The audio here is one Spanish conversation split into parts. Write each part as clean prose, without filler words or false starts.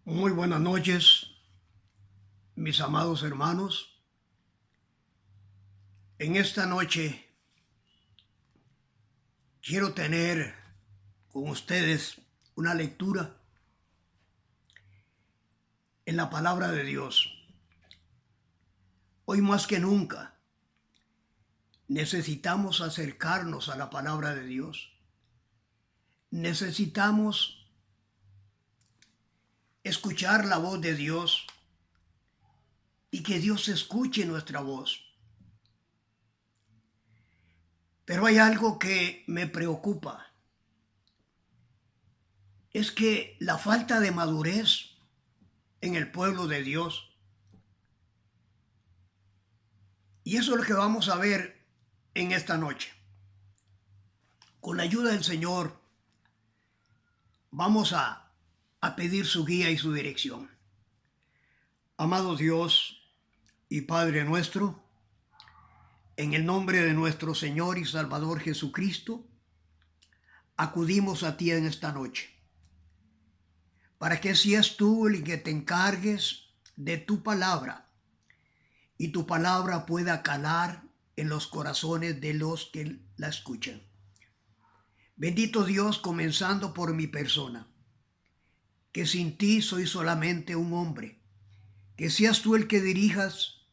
Muy buenas noches, mis amados hermanos. En esta noche quiero tener con ustedes una lectura en la palabra de Dios. Hoy más que nunca necesitamos acercarnos a la palabra de Dios. Necesitamos escuchar la voz de Dios y que Dios escuche nuestra voz. Pero hay algo que me preocupa. Es que la falta de madurez en el pueblo de Dios. Y eso es lo que vamos a ver en esta noche. Con la ayuda del Señor vamos a pedir su guía y su dirección. Amado Dios y Padre nuestro, en el nombre de nuestro Señor y Salvador Jesucristo, acudimos a ti en esta noche, para que seas tú el que te encargues de tu palabra y tu palabra pueda calar en los corazones de los que la escuchan. Bendito Dios, comenzando por mi persona, que sin ti soy solamente un hombre, que seas tú el que dirijas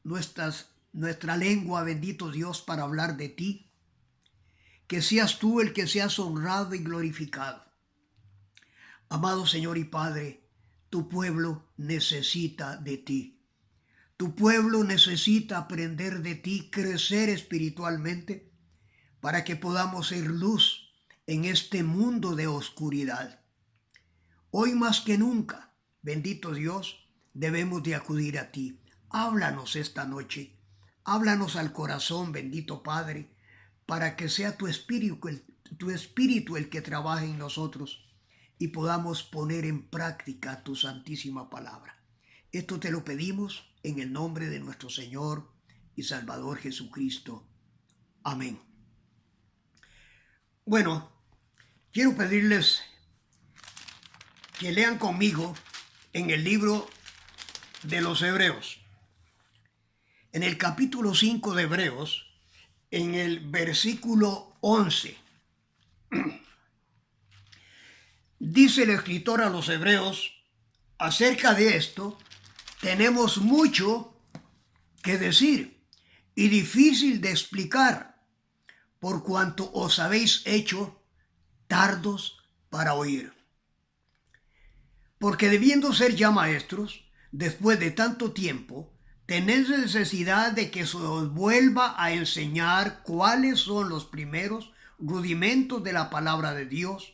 nuestra lengua, bendito Dios, para hablar de ti, que seas tú el que seas honrado y glorificado. Amado Señor y Padre, tu pueblo necesita de ti. Tu pueblo necesita aprender de ti, crecer espiritualmente, para que podamos ser luz en este mundo de oscuridad. Hoy más que nunca, bendito Dios, debemos de acudir a ti. Háblanos esta noche, háblanos al corazón, bendito Padre, para que sea tu espíritu el que trabaje en nosotros y podamos poner en práctica tu santísima palabra. Esto te lo pedimos en el nombre de nuestro Señor y Salvador Jesucristo. Amén. Bueno, quiero pedirles que lean conmigo en el libro de los Hebreos. En el capítulo 5 de Hebreos, en el versículo 11, dice el escritor a los Hebreos, acerca de esto, tenemos mucho que decir y difícil de explicar, por cuanto os habéis hecho tardos para oír. Porque debiendo ser ya maestros, después de tanto tiempo, tenéis necesidad de que se os vuelva a enseñar cuáles son los primeros rudimentos de la palabra de Dios,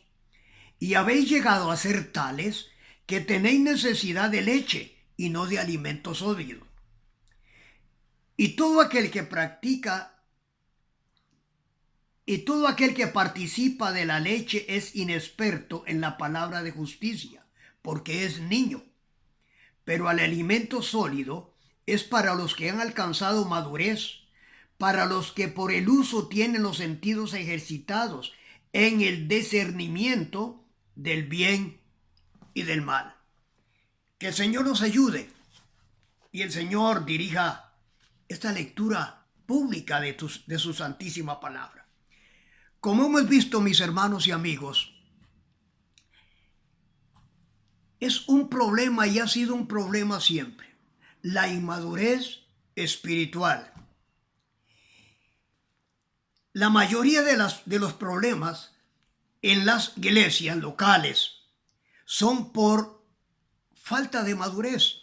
y habéis llegado a ser tales que tenéis necesidad de leche y no de alimento sólido. Y todo aquel que participa de la leche es inexperto en la palabra de justicia, porque es niño. Pero el alimento sólido es para los que han alcanzado madurez, para los que por el uso tienen los sentidos ejercitados en el discernimiento del bien y del mal. Que el Señor nos ayude y el Señor dirija esta lectura pública de su santísima palabra. Como hemos visto, mis hermanos y amigos, es un problema y ha sido un problema siempre, la inmadurez espiritual. La mayoría de los problemas en las iglesias locales son por falta de madurez.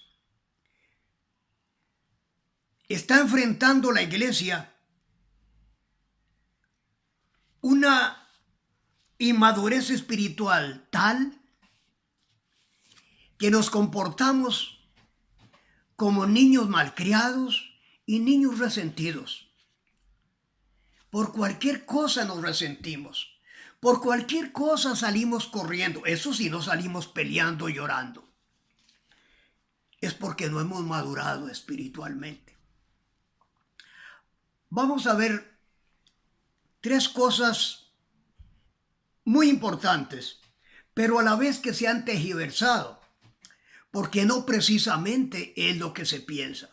Está enfrentando la iglesia una inmadurez espiritual tal que nos comportamos como niños malcriados y niños resentidos. Por cualquier cosa nos resentimos. Por cualquier cosa salimos corriendo. Eso sí, no salimos peleando y llorando. Es porque no hemos madurado espiritualmente. Vamos a ver tres cosas muy importantes, pero a la vez que se han tergiversado porque no precisamente es lo que se piensa.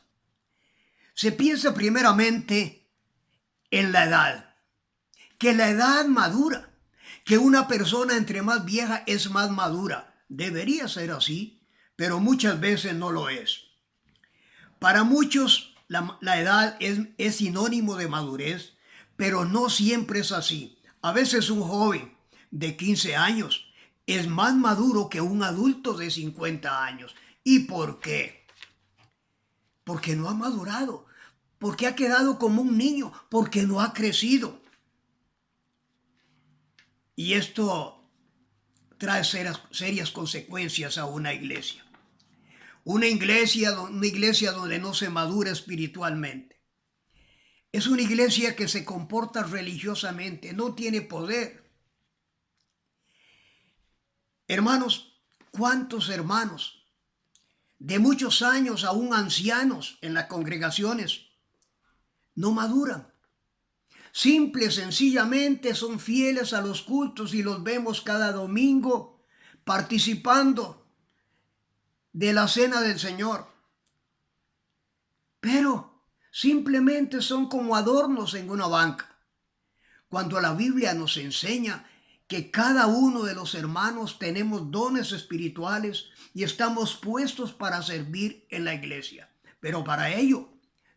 Se piensa primeramente en la edad, que la edad madura, que una persona entre más vieja es más madura. Debería ser así, pero muchas veces no lo es. Para muchos la edad es sinónimo de madurez, pero no siempre es así. A veces un joven de 15 años es más maduro que un adulto de 50 años. ¿Y por qué? Porque no ha madurado, porque ha quedado como un niño, porque no ha crecido. Y esto trae serias consecuencias a una iglesia. Una iglesia donde no se madura espiritualmente. Es una iglesia que se comporta religiosamente, no tiene poder. Hermanos, ¿cuántos hermanos de muchos años, aún ancianos en las congregaciones, no maduran? Simple, sencillamente son fieles a los cultos y los vemos cada domingo participando de la cena del Señor. Pero simplemente son como adornos en una banca. Cuando la Biblia nos enseña que cada uno de los hermanos tenemos dones espirituales y estamos puestos para servir en la iglesia. Pero para ello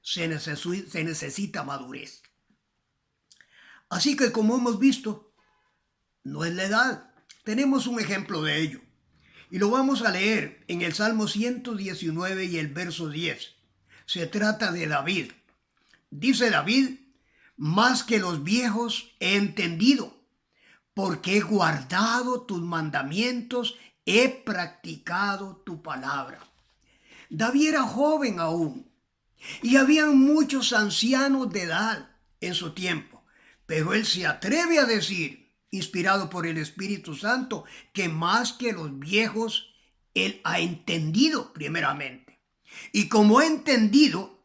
se necesita madurez. Así que como hemos visto, no es la edad. Tenemos un ejemplo de ello. Y lo vamos a leer en el Salmo 119 y el verso 10. Se trata de David. Dice David: más que los viejos he entendido, porque he guardado tus mandamientos, he practicado tu palabra. David era joven aún, y habían muchos ancianos de edad en su tiempo, pero él se atreve a decir, inspirado por el Espíritu Santo, que más que los viejos, él ha entendido primeramente. Y como ha entendido,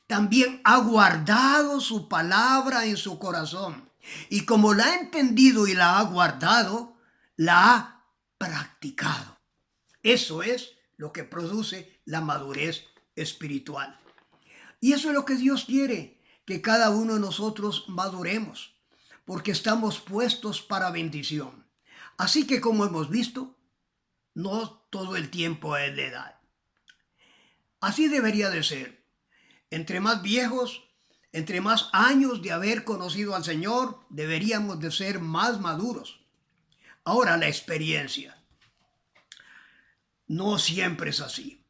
también ha guardado su palabra en su corazón. Y como la ha entendido y la ha guardado, la ha practicado. Eso es lo que produce la madurez espiritual. Y eso es lo que Dios quiere, que cada uno de nosotros maduremos, porque estamos puestos para bendición. Así que como hemos visto, no todo el tiempo es de edad. Así debería de ser. Entre más viejos, entre más años de haber conocido al Señor, deberíamos de ser más maduros. Ahora, la experiencia. No siempre es así.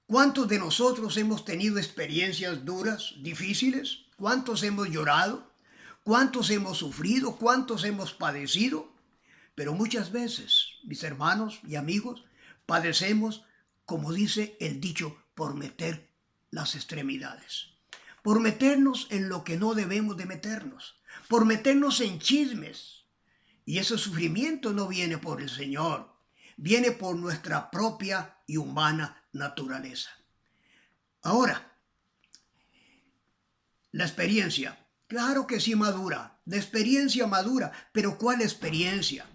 ¿Cuántos de nosotros hemos tenido experiencias duras, difíciles? ¿Cuántos hemos llorado? ¿Cuántos hemos sufrido? ¿Cuántos hemos padecido? Pero muchas veces, mis hermanos y amigos, padecemos, como dice el dicho, por meter las extremidades, por meternos en lo que no debemos de meternos, por meternos en chismes. Y ese sufrimiento no viene por el Señor, viene por nuestra propia y humana naturaleza. Ahora, la experiencia, claro que sí madura, la experiencia madura, pero ¿cuál experiencia?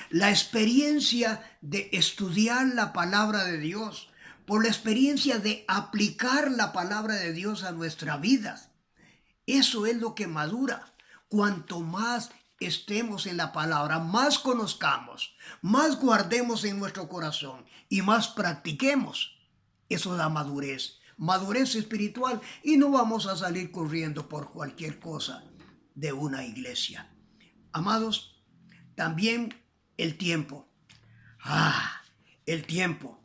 La experiencia de estudiar la palabra de Dios, por la experiencia de aplicar la palabra de Dios a nuestra vida. Eso es lo que madura. Cuanto más estemos en la palabra, más conozcamos, más guardemos en nuestro corazón y más practiquemos. Eso da madurez, madurez espiritual, y no vamos a salir corriendo por cualquier cosa de una iglesia. Amados, también el tiempo. El tiempo.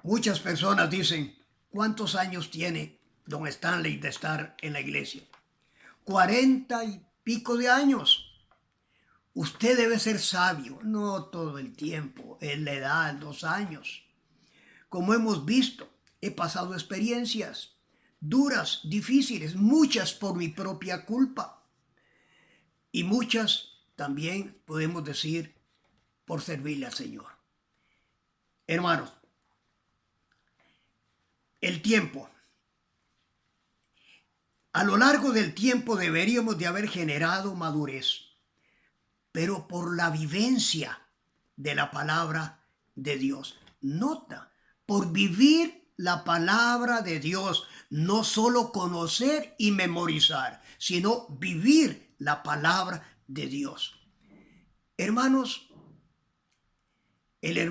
Muchas personas dicen, ¿cuántos años tiene don Stanley de estar en la iglesia? 40 y pico de años. Usted debe ser sabio. No todo el tiempo, es la edad, 2 años. Como hemos visto, he pasado experiencias duras, difíciles, muchas por mi propia culpa. Y muchas también podemos decir por servirle al Señor. Hermanos, el tiempo. A lo largo del tiempo deberíamos de haber generado madurez, pero por la vivencia de la palabra de Dios. Nota, por vivir la palabra de Dios, no solo conocer y memorizar, sino vivir la palabra de Dios. Hermanos, el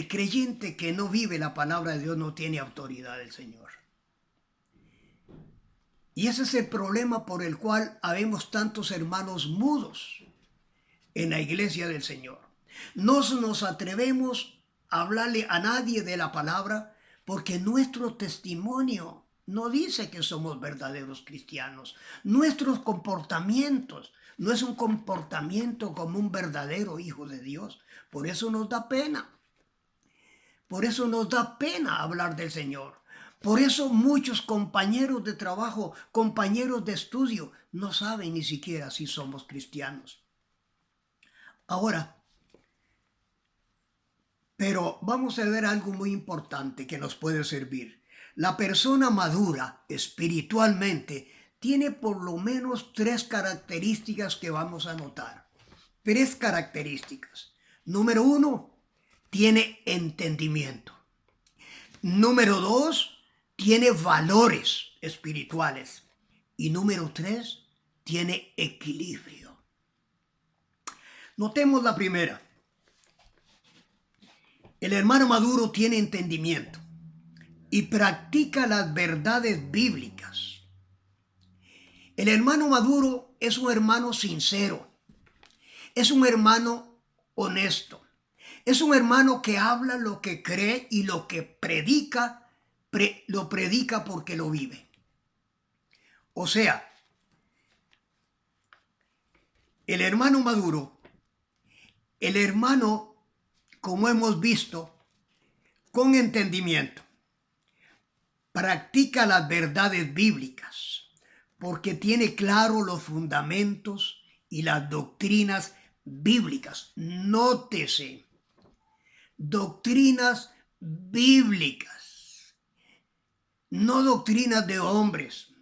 creyente que no vive la palabra de Dios no tiene autoridad del Señor. Y ese es el problema por el cual habemos tantos hermanos mudos en la iglesia del Señor. No nos atrevemos a hablarle a nadie de la palabra porque nuestro testimonio no dice que somos verdaderos cristianos. Nuestros comportamientos no es un comportamiento como un verdadero hijo de Dios. Por eso nos da pena. Por eso nos da pena hablar del Señor. Por eso muchos compañeros de trabajo, compañeros de estudio, no saben ni siquiera si somos cristianos. Ahora, pero vamos a ver algo muy importante que nos puede servir. La persona madura espiritualmente tiene por lo menos 3 características que vamos a notar. 3 características. Número 1, tiene entendimiento. Número 2, tiene valores espirituales. Y número 3, tiene equilibrio. Notemos la primera. El hermano maduro tiene entendimiento y practica las verdades bíblicas. El hermano maduro es un hermano sincero, es un hermano honesto, es un hermano que habla lo que cree y lo que predica, lo predica porque lo vive. O sea, el hermano maduro, el hermano, como hemos visto, con entendimiento, practica las verdades bíblicas porque tiene claro los fundamentos y las doctrinas bíblicas. Nótese, doctrinas bíblicas, no doctrinas de hombres,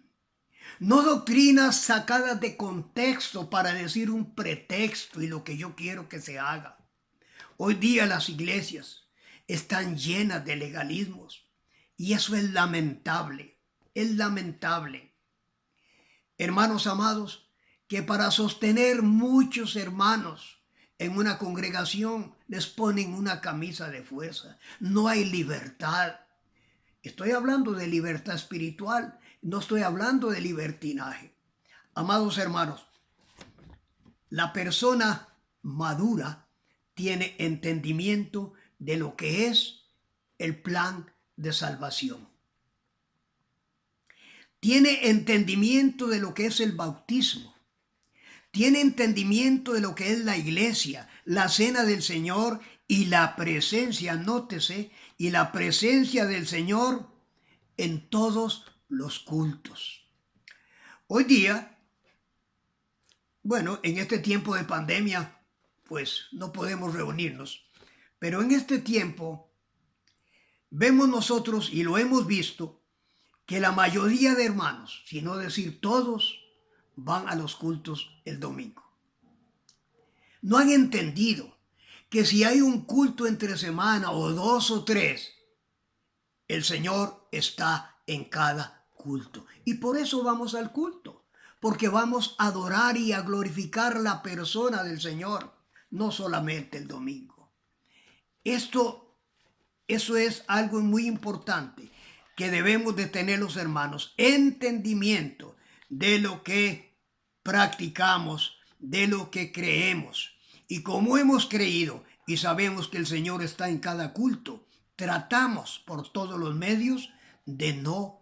no doctrinas sacadas de contexto para decir un pretexto y lo que yo quiero que se haga. Hoy día las iglesias están llenas de legalismos y eso es lamentable, es lamentable. Hermanos amados, que para sostener muchos hermanos en una congregación les ponen una camisa de fuerza. No hay libertad. Estoy hablando de libertad espiritual, no estoy hablando de libertinaje. Amados hermanos, la persona madura tiene entendimiento de lo que es el plan de salvación. Tiene entendimiento de lo que es el bautismo. Tiene entendimiento de lo que es la iglesia, la cena del Señor y la presencia, nótese, y la presencia del Señor en todos los cultos. Hoy día, bueno, en este tiempo de pandemia, pues no podemos reunirnos, pero en este tiempo vemos nosotros, y lo hemos visto, que la mayoría de hermanos, si no decir todos, van a los cultos el domingo. No han entendido que si hay un culto entre semana o 2 o 3, el Señor está en cada culto. Y por eso vamos al culto, porque vamos a adorar y a glorificar la persona del Señor, no solamente el domingo. Eso es algo muy importante que debemos de tener los hermanos, entendimiento de lo que practicamos, de lo que creemos. Y como hemos creído y sabemos que el Señor está en cada culto, tratamos por todos los medios de no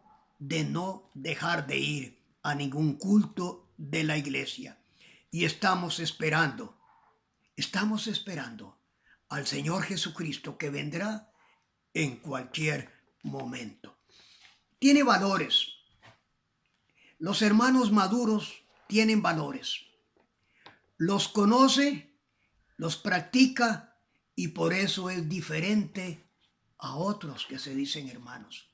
dejar de ir a ningún culto de la iglesia. Y estamos esperando al Señor Jesucristo que vendrá en cualquier momento. Tiene valores. Los hermanos maduros tienen valores. Los conoce, los practica y por eso es diferente a otros que se dicen hermanos.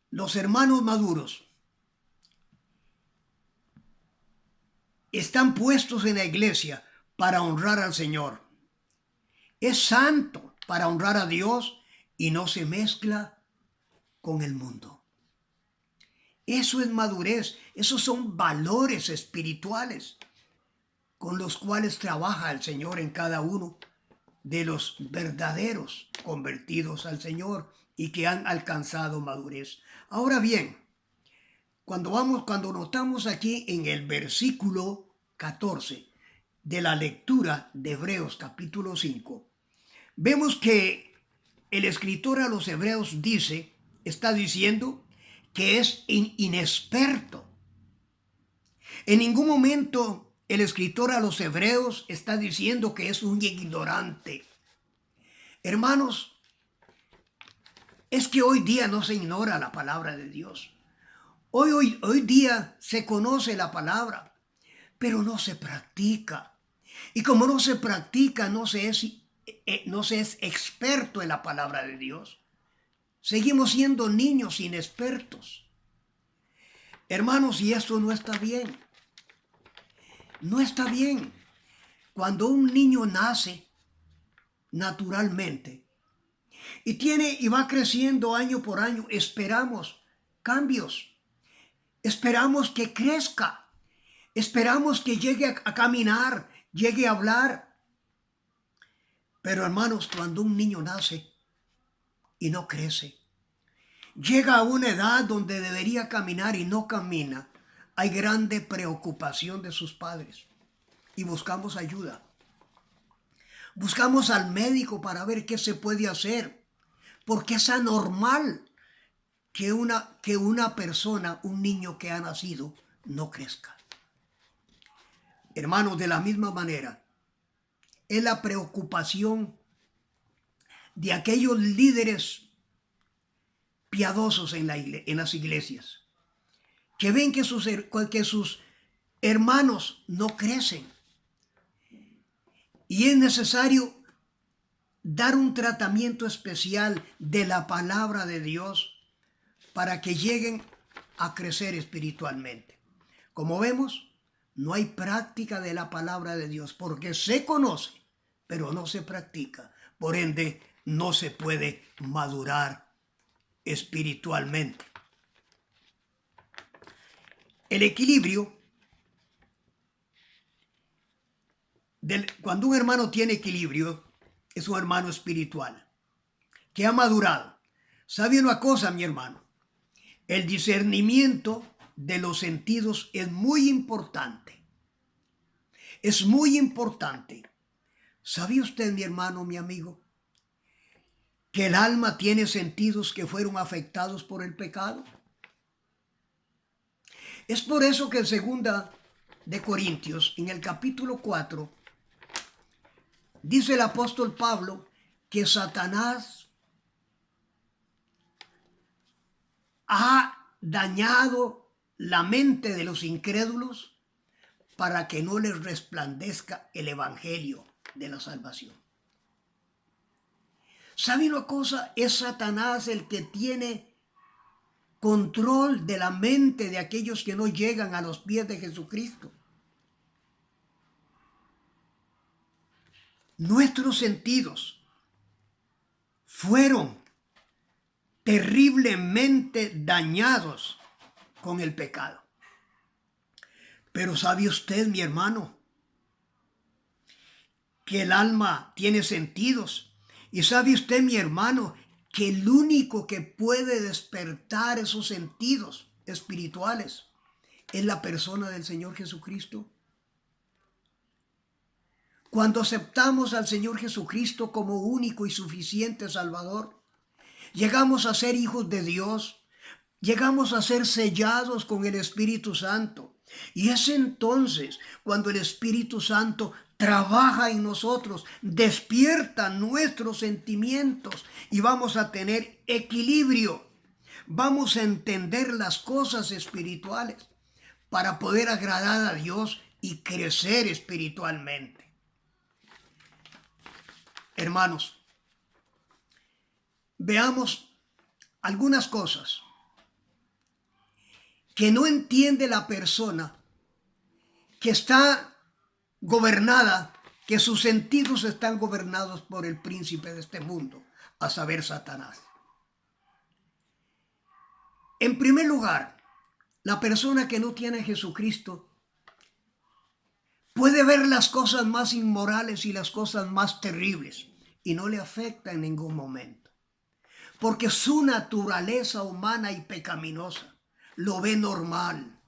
Los hermanos maduros están puestos en la iglesia para honrar al Señor. Es santo para honrar a Dios y no se mezcla con el mundo. Eso es madurez. Esos son valores espirituales con los cuales trabaja el Señor en cada uno de los verdaderos convertidos al Señor y que han alcanzado madurez. Ahora bien, cuando notamos aquí en el versículo 14 de la lectura de Hebreos capítulo 5, vemos que el escritor a los Hebreos está diciendo que es inexperto. En ningún momento el escritor a los Hebreos está diciendo que es un ignorante. Hermanos, es que hoy día no se ignora la palabra de Dios. Hoy día se conoce la palabra, pero no se practica. Y como no se practica, no se es experto en la palabra de Dios. Seguimos siendo niños inexpertos. Hermanos, y esto no está bien. No está bien. Cuando un niño nace naturalmente y va creciendo año por año, esperamos cambios. Esperamos que crezca. Esperamos que llegue a caminar, llegue a hablar. Pero hermanos, cuando un niño nace y no crece, llega a una edad donde debería caminar y no camina, hay grande preocupación de sus padres y buscamos ayuda. Buscamos al médico para ver qué se puede hacer, porque es anormal que una persona, un niño que ha nacido, no crezca. Hermanos, de la misma manera, es la preocupación de aquellos líderes piadosos en las iglesias, que ven que sus hermanos no crecen. Y es necesario dar un tratamiento especial de la palabra de Dios para que lleguen a crecer espiritualmente. Como vemos, no hay práctica de la palabra de Dios porque se conoce, pero no se practica. Por ende, no se puede madurar espiritualmente. El equilibrio, cuando un hermano tiene equilibrio, es un hermano espiritual que ha madurado. ¿Sabe una cosa, mi hermano? El discernimiento de los sentidos es muy importante. Es muy importante. ¿Sabe usted, mi hermano, mi amigo, que el alma tiene sentidos que fueron afectados por el pecado? Es por eso que en 2 Corintios, en el capítulo 4, dice el apóstol Pablo que Satanás ha dañado la mente de los incrédulos para que no les resplandezca el evangelio de la salvación. ¿Sabe una cosa? Es Satanás el que tiene control de la mente de aquellos que no llegan a los pies de Jesucristo. Nuestros sentidos fueron terriblemente dañados con el pecado. Pero ¿sabe usted, mi hermano, que el alma tiene sentidos? Y ¿sabe usted, mi hermano, que el único que puede despertar esos sentidos espirituales es la persona del Señor Jesucristo? Cuando aceptamos al Señor Jesucristo como único y suficiente Salvador, llegamos a ser hijos de Dios, llegamos a ser sellados con el Espíritu Santo. Y es entonces cuando el Espíritu Santo trabaja en nosotros, despierta nuestros sentimientos y vamos a tener equilibrio. Vamos a entender las cosas espirituales para poder agradar a Dios y crecer espiritualmente. Hermanos, veamos algunas cosas que no entiende la persona que está gobernada que sus sentidos están gobernados por el príncipe de este mundo, a saber, Satanás. En primer lugar, la persona que no tiene a Jesucristo puede ver las cosas más inmorales y las cosas más terribles y no le afecta en ningún momento, porque su naturaleza humana y pecaminosa lo ve normal.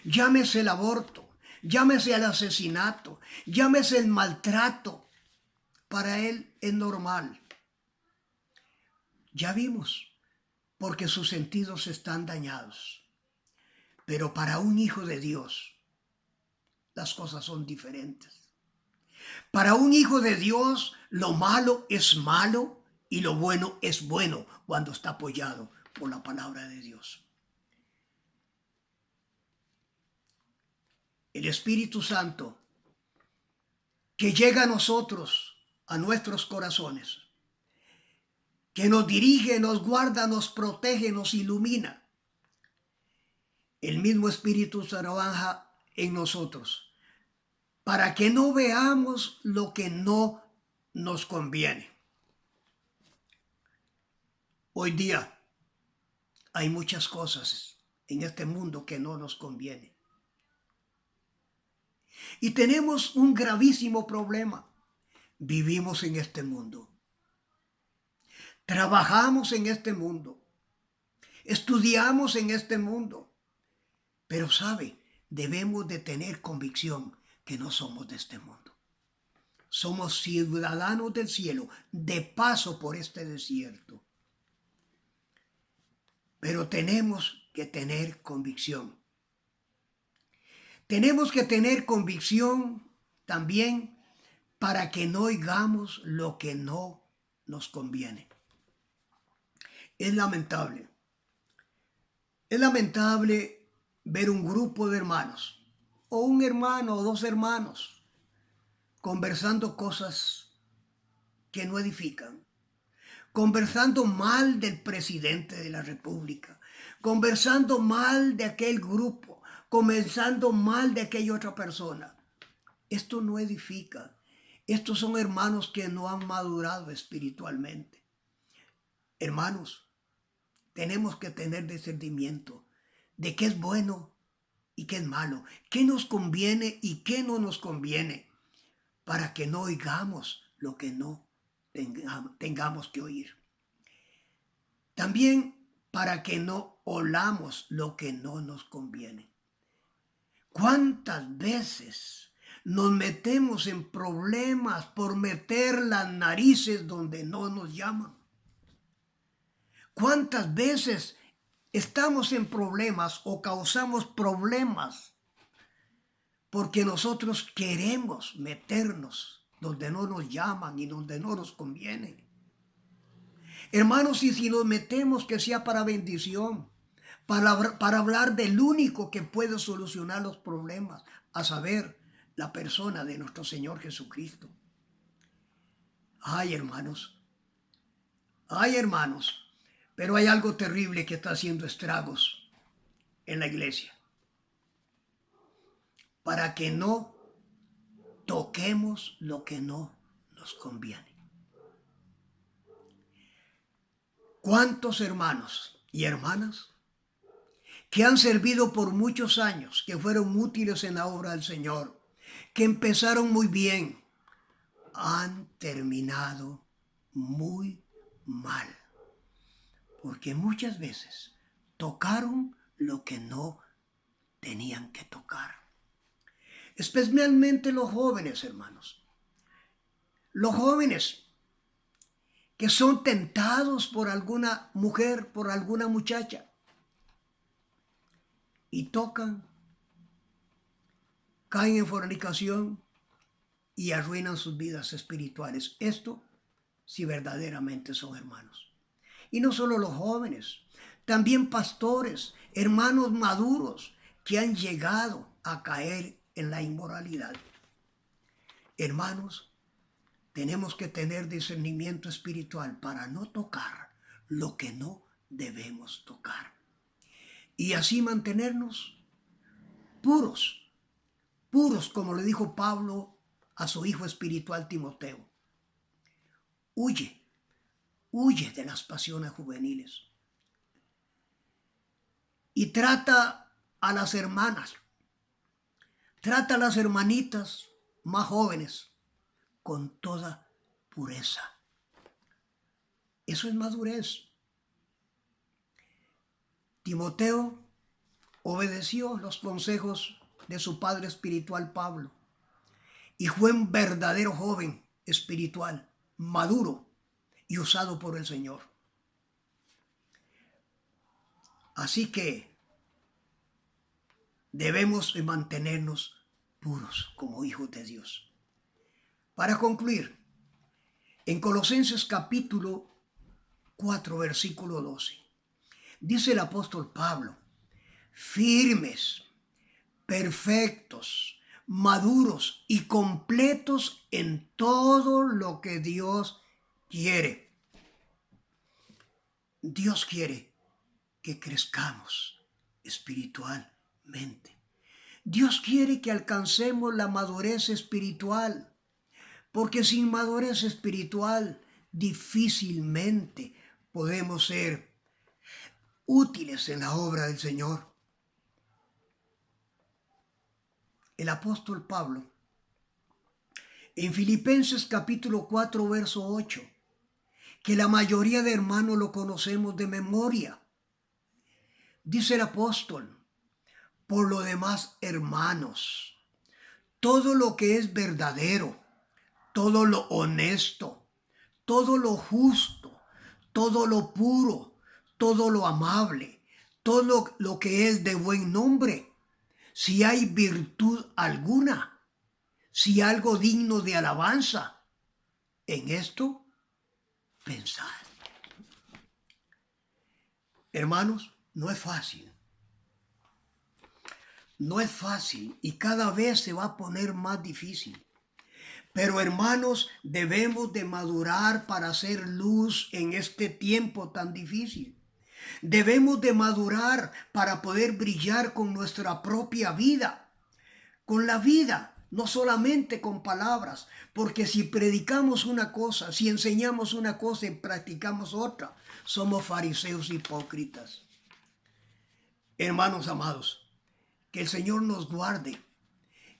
Llámese el aborto, llámese el asesinato, llámese el maltrato, para él es normal. Ya vimos, porque sus sentidos están dañados. Pero para un hijo de Dios, las cosas son diferentes. Para un hijo de Dios, lo malo es malo y lo bueno es bueno cuando está apoyado por la palabra de Dios. El Espíritu Santo que llega a nosotros, a nuestros corazones, que nos dirige, nos guarda, nos protege, nos ilumina. El mismo Espíritu trabaja en nosotros para que no veamos lo que no nos conviene. Hoy día hay muchas cosas en este mundo que no nos conviene. Y tenemos un gravísimo problema. Vivimos en este mundo. Trabajamos en este mundo. Estudiamos en este mundo. Pero sabe, debemos de tener convicción que no somos de este mundo. Somos ciudadanos del cielo, de paso por este desierto. Pero tenemos que tener convicción. Tenemos que tener convicción también para que no oigamos lo que no nos conviene. Es lamentable. Es lamentable ver un grupo de hermanos, o un hermano o dos hermanos, conversando cosas que no edifican, conversando mal del presidente de la República, conversando mal de aquel grupo, conversando mal de aquella otra persona. Esto no edifica. Estos son hermanos que no han madurado espiritualmente. Hermanos, tenemos que tener discernimiento de qué es bueno y qué es malo, qué nos conviene y qué no nos conviene, para que no oigamos lo que no tengamos que oír. También para que no olamos lo que no nos conviene. ¿Cuántas veces nos metemos en problemas por meter las narices donde no nos llaman? ¿Cuántas veces estamos en problemas o causamos problemas porque nosotros queremos meternos donde no nos llaman y donde no nos conviene? Hermanos, y si nos metemos, que sea para bendición, para hablar del único que puede solucionar los problemas, a saber, la persona de nuestro Señor Jesucristo. Ay, hermanos, pero hay algo terrible que está haciendo estragos en la iglesia. Para que no toquemos lo que no nos conviene. ¿Cuántos hermanos y hermanas que han servido por muchos años, que fueron útiles en la obra del Señor, que empezaron muy bien, han terminado muy mal? Porque muchas veces tocaron lo que no tenían que tocar. Especialmente los jóvenes, hermanos. Los jóvenes que son tentados por alguna mujer, por alguna muchacha, y tocan, caen en fornicación y arruinan sus vidas espirituales. Esto si verdaderamente son hermanos. Y no solo los jóvenes, también pastores, hermanos maduros que han llegado a caer en la inmoralidad. Hermanos, tenemos que tener discernimiento espiritual para no tocar lo que no debemos tocar. Y así mantenernos puros, como le dijo Pablo a su hijo espiritual Timoteo: huye de las pasiones juveniles y trata a las hermanas, trata a las hermanitas más jóvenes con toda pureza. Eso es madurez. Timoteo obedeció los consejos de su padre espiritual Pablo y fue un verdadero joven espiritual, maduro y usado por el Señor. Así que debemos de mantenernos puros como hijos de Dios. Para concluir, en Colosenses capítulo 4, versículo 12, dice el apóstol Pablo: firmes, perfectos, maduros y completos en todo lo que Dios quiere. Dios quiere que crezcamos espiritualmente. Dios quiere que alcancemos la madurez espiritual, porque sin madurez espiritual difícilmente podemos ser útiles en la obra del Señor. El apóstol Pablo, en Filipenses capítulo 4, verso 8, que la mayoría de hermanos lo conocemos de memoria, dice el apóstol: por lo demás, hermanos, todo lo que es verdadero, todo lo honesto, todo lo justo, todo lo puro, todo lo amable, todo lo que es de buen nombre, si hay virtud alguna, si algo digno de alabanza, en esto pensad. Hermanos, no es fácil. No es fácil y cada vez se va a poner más difícil. Pero hermanos, debemos de madurar para hacer luz en este tiempo tan difícil. Debemos de madurar para poder brillar con nuestra propia vida, con la vida, no solamente con palabras, porque si predicamos una cosa, si enseñamos una cosa y practicamos otra, somos fariseos hipócritas. Hermanos amados, que el Señor nos guarde,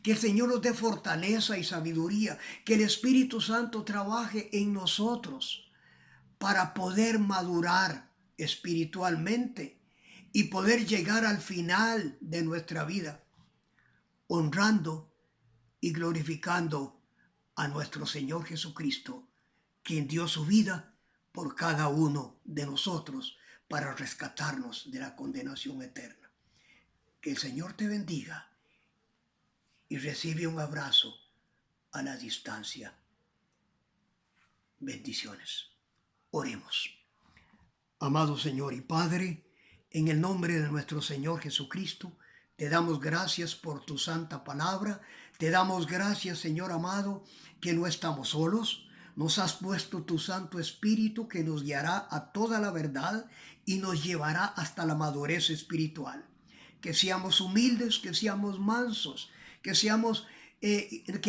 que el Señor nos dé fortaleza y sabiduría, que el Espíritu Santo trabaje en nosotros para poder madurar espiritualmente y poder llegar al final de nuestra vida honrando y glorificando a nuestro Señor Jesucristo, quien dio su vida por cada uno de nosotros para rescatarnos de la condenación eterna. Que el Señor te bendiga y recibe un abrazo a la distancia. Bendiciones. Oremos. Amado Señor y Padre, en el nombre de nuestro Señor Jesucristo, te damos gracias por tu santa palabra. Te damos gracias, Señor amado, que no estamos solos. Nos has puesto tu Santo Espíritu que nos guiará a toda la verdad y nos llevará hasta la madurez espiritual. Que seamos humildes, que seamos mansos, que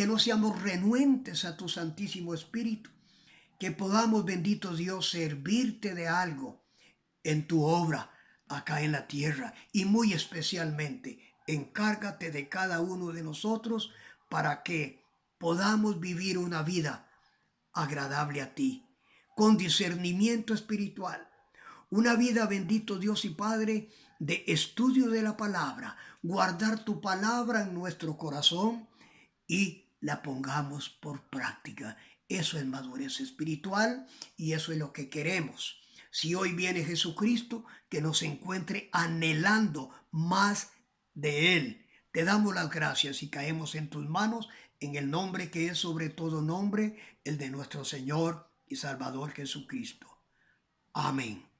no seamos renuentes a tu Santísimo Espíritu. Que podamos, bendito Dios, servirte de algo en tu obra acá en la tierra, y muy especialmente encárgate de cada uno de nosotros para que podamos vivir una vida agradable a ti, con discernimiento espiritual, una vida, bendito Dios y Padre, de estudio de la palabra, guardar tu palabra en nuestro corazón y la pongamos por práctica. Eso es madurez espiritual y eso es lo que queremos. Si hoy viene Jesucristo, que nos encuentre anhelando más de Él. Te damos las gracias y caemos en tus manos en el nombre que es sobre todo nombre, el de nuestro Señor y Salvador Jesucristo. Amén.